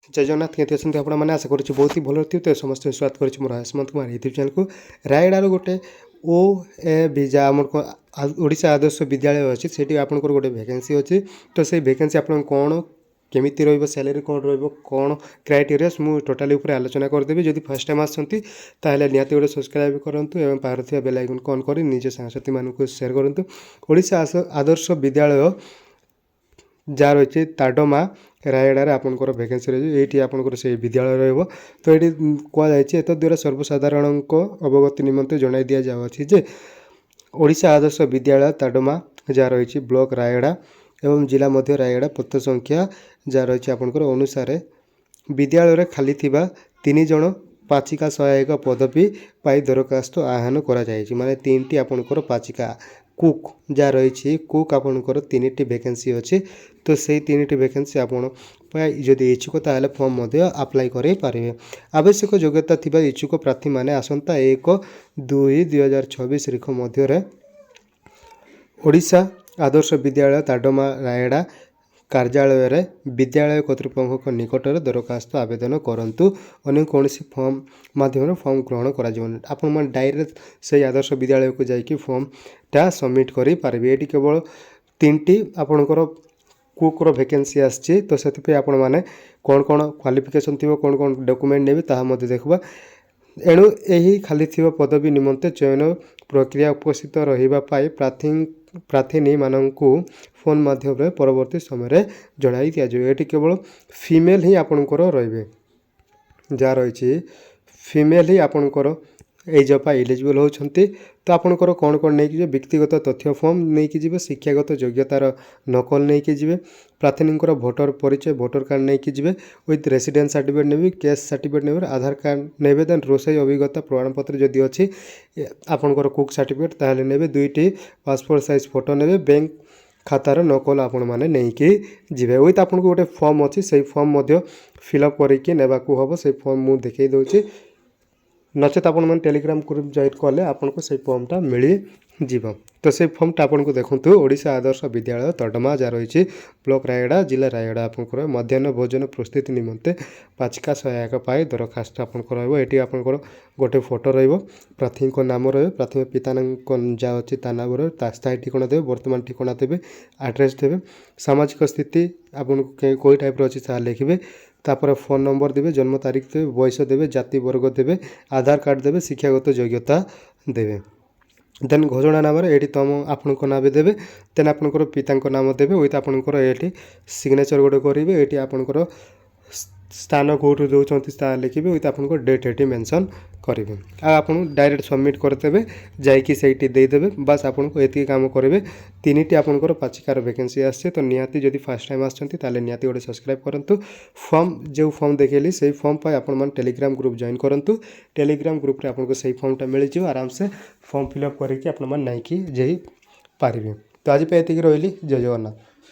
जय जगन्नाथ केमती अच्छा आपण मैंने आशा करुँच बहुत ही भल थी तो समस्त स्वागत करुँच मोर हेमंत कुमार यूट्यूब चैनल को रायगड़ार गोटे ओ ए भिजा आम ओडिशा आदर्श विद्यालय अच्छी से आपंकर गोटे वैकेंसी अच्छी तो से वैकेंसी आप कौन केमिति रही सैलरी कौन रौन क्राइटेरिया मुझे टोटाली उपर आलोचना करदेवी जब फर्स्ट टाइम आसती निहाती गोटे सब्सक्राइब करूँ और पार बेल आइकन को ऑन कर निज सांगसाथी मानक शेयर करूँ। ओडिशा आदर्श विद्यालय जहाँ रही ताडमा रायगड़ा आपंकर वैकेंसी रही ये आपंकर से विद्यालय रही तो ये कहुई द्वारा सर्वसाधारण अवगति निमंते जन दि जाऊँगी जे ओडिशा आदर्श विद्यालय ताडमा जहाँ रही ब्लॉक रायगड़ा एवं जिला मध्य रायगड़ा पद संख्या जहाँ रही आपंकर अनुसार विद्यालय खाली थिबा 3 जन पाचिका सहायक पदवी पाई दरखास्त आह्वान कर माने 3टी आपंकर पाचिका कुक जहाँ रही कुक आपंकर 3टी वैकेंसी अच्छी तो से 3टी वैकेंसी आपड़ जदि इच्छुक ताल फॉर्म अप्लाई करें आवश्यक योग्यता थिबा इच्छुक प्रार्थी माने आसंता 1/2/2026 तारीख मध्य ओडिशा आदर्श विद्यालय ताडमा रायगड़ा कार्यालय रे विद्यालय कर्तृपक्ष निकटर दरखास्त आवेदन करंतु अन्य कौन फॉर्म माध्यम फॉर्म ग्रहण कर डायरेक्ट से आदर्श विद्यालय को जाकि फॉर्म टा सबमिट करें ये केवल 3टी आपणकर कुकर वैकेंसी आसी तो से आपण मैंने कौन कौन क्वालिफिकेशन थी कौन कौन डॉक्यूमेंट नेबे ताहा देखा एणु यही खाली थिबा पदवी निमंते चयन प्रक्रिया उपस्थित रही प्रार्थी मानू फोन माध्यम परवर्ती समय जड़ाई दि जाए। ये केवल फीमेल ही आपणकर रे जहाँ रही फीमेल ही आपणकर এই जॉब एलिजिबल होती तो आपणकर कौन कौन नहीं कि व्यक्तिगत तथ्य फॉर्म नहीं कि शिक्षागत योग्यतार नकल नहीं कि प्रार्थी भोटर परिचय भोटर कार्ड नहीं कि विथ रेसिडेंस सर्टिफिकेट ने कैश सर्टिफिकेट ने आधार कार्ड ने देन रोषे अभिज्ञता प्रमाणपत्र जदि अच्छी आपणकर कुक सर्टिफिकेट ताहले ने 2टी पासपोर्ट साइज फोटो ने बैंक खातार नकल आपण मैंने नहीं कि जीवे विथ आपको गोटे फॉर्म अच्छी से फॉर्म फिलअप करके नेबाकू हम से फॉर्म मुझे देखई दूसरी नचेत आपण मैंने टेलीग्राम ग्रुप जॉइन कले आपको से फॉर्मटा मिल जीव तो से फॉर्मटा आपको देखूँ ओडिशा आदर्श विद्यालय तडमा जहाँ रही ब्लॉक रायगड़ा जिला रायगड़ा आपंकर मध्याह्न भोजन प्रस्तुति निमंते पाचिका सहायक पाई दरखास्त आपंकर रही आपंकर गोटे फोटो प्रार्थी नाम रही प्राथमिक पिता जहाँ अच्छी ता नाम रही स्थायी ठिकाना देवे वर्तमान ठिकाना देवे एड्रेस देवे सामाजिक स्थिति आपको कोई टाइप अच्छी ता लिखे तापर फोन नंबर देवे जन्म तारीख देवे बयस देवे जाति वर्ग देवे आधार कार्ड देवे शिक्षागत योग्यता देवे देन घोषणा नाम ये तुम आपण नाम देवे देन आपंकर पिता नाम देवे विथ आपंकर ये सिग्नेचर गोटे करेंगे ये आपंकर स्थान कौटू दूसरा लिखे विथ आपको डेट ये मेंशन करेंगे आप डायरेक्ट सबमिट करदेवे जाकि सहीटी देदेवे बस आपको ये काम करेंगे 3टी आपंकर पाचिकार वैकेंसी आसे तो निहाती जब फर्स्ट टाइम आसती निहाती गोटे सब्सक्राइब करूँ फॉर्म जो फॉर्म देखली से फॉर्म पर आपण टेलीग्राम ग्रुप जॉइन करूँ टेलीग्राम ग्रुप रे आपको सही फॉर्मटा मिल आराम से फॉर्म फिलअप करके आप नहीं कि पारे तो आज पे ये रही जय जगन्नाथ।